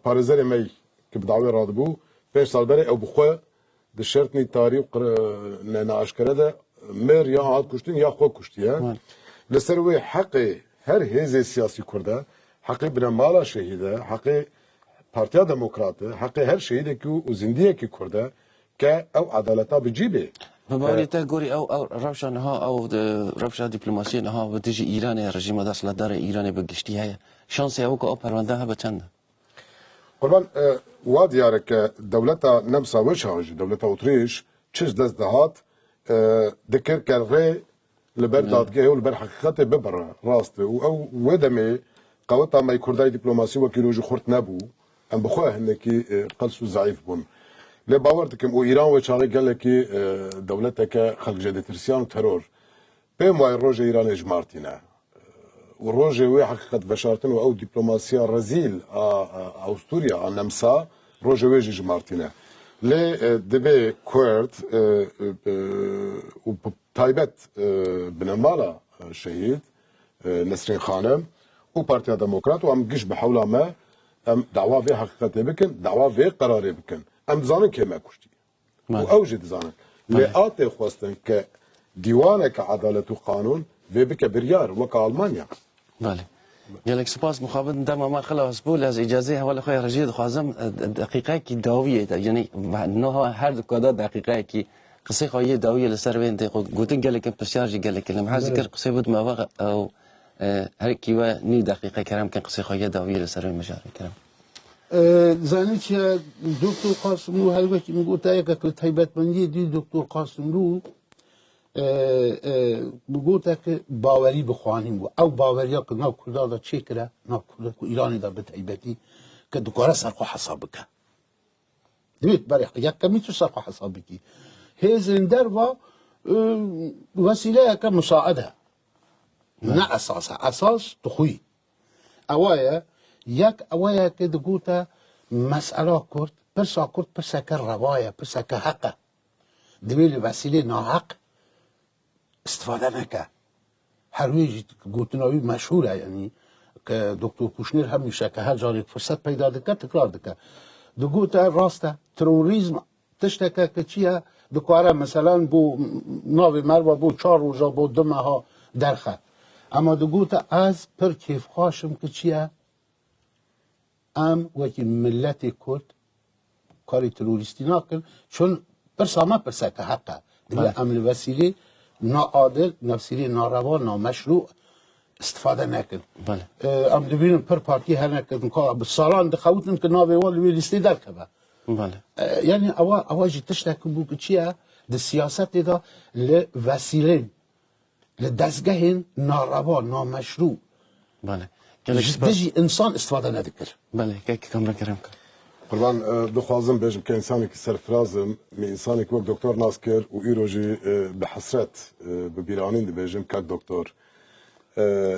پارزر می که بدعوی راد بو 5 سال بره او بخواه دشرتنی تاریخ نه اشکره ده مر یا عاد کشتین یا خو کشتیه لسر وی حق هر هیز سیاسی کرده حق بنمالا شهیده حق پارتیا دموکراته حق هر شهیده که و زندیه که کرده که او عدالتا بجیبه بباری تا گوری او روشا نها او روشا دیپلماسی نها و دیجی ایران رژیم دست دار ایران بگشتی های شانس او که او پرونده ها بچنده قربان واد یاره که دولتا نمسا وشاج دولتا اتریش چش دست دهات دکر که ری لبر دادگاه و لبر حقیقت ببره راست او ودمه قوتا ما کردای دیپلماسی و کیلوج خورت نبو ام بخواه هنکی قلسو ضعیف بون لی باور دکم او ایران و چاره گله که دولتا که خلق جده ترسیان و ترور بیم وای روژ ایران اجمارتینه و روژه وی حقیقت بشارتن و او دیپلماسیا رزیل اوستوریا نمسا روژه وی جمارتینه لی دبی کرد و تایبت بنمالا شهید نسرین خانم و پارتیا دموکرات و ام گش بحولا ما ام دعوا وی حقیقت بکن دعوا وی قراره بکن ام زانن که ما کشتی و او جد زانن لی آتی خواستن که دیوانه که عدالت و قانون وی بکه بریار وکا آلمانیا بله گلک سپاس مخابن دم ما خلاص بول از اجازه حوال خوی رجید خوازم دقیقه کی داویه یعنی نه هر کدا دقیقه کی قصه خوی داویه لسر وين گوتن گلک بسیارج گلک لما ذکر قصه بود ما او هر کی و نی دقیقه کرام کن قصه خوی داویه لسر مجاری کرام زانی که دکتر قاسملو هر وقت میگوت که تایبت بندی دی دکتر قاسملو بگوته که باوری بخوانیم او باوریا که ناو کرده دا چه کرده ناو کرده که ایرانی دا به تایبتی که دکاره سرخو حساب بکن دوید برای یک کمی تو سرخو حساب بکی هیزن در و وسیله که مساعده نه اساس تخوی اوایه یک اوایه که دگوته مسئله کرد پرسا کرد پرسا که روایه پرسا که حقه دویل وسیله ناحق استفاده نکه هر ویجی گوتناوی مشهوره یعنی که دکتر کوشنیر همیشه که هر جاری فرصت پیدا دکه تکرار دکه دو گوته راسته تروریزم تشتکه که چیه دکاره مثلا بو ناوی مروا بو 4 روزا بو 2 ماه درخه اما دو گوته از پر کیف خاشم که چیه ام وکی ملت کرد کاری تروریستی نکن چون پرسامه پرسه که حقه دیگه عمل وسیله ناعادل وسیله ناروا نامشروع استفاده نکن بله ام دبیرن پر پارتی هر نکن که سالان دخوتن که ناوی ولی لیستی در کبه بله یعنی اواجی تشتک بو که چیه ده سیاست دا لوسیله لدستگاه ناروا نامشروع بله گلک سپاس دیجی انسان استفاده ندکر بله که کامرا کرام قربان دخوازم بيجم كإنساني كسرفرازم من إنساني كوك دكتور ناسكر وإيروجي بحسرت ببيرانين دي بيجم كاك دكتور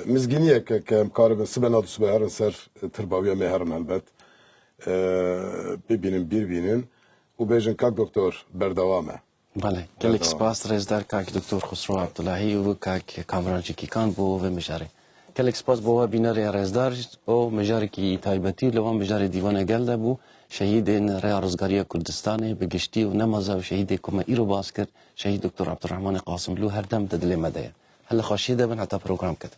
مزجينية كمقاربة سبنا دو سبهرن سر تربوية مهرن البت ببينن بيربينن وبيجم كاك دكتور بردوامه بله گلک سپاس رزدار کاک دکتر خسرو عبداللهی و کاک کامران جکیکان بو و مجاری گلک سپاس بو بینر رزدار او مجاری کی تایبتی لوان مجاری دیوانه گلده بو شهید ریا روزگاری کردستان بگشتی و نمازه و شهید کما ایرو باز کرد شهید دکتر عبدالرحمن قاسملو هر دم دل مده هلا خاشیده بن حتی پروگرام کده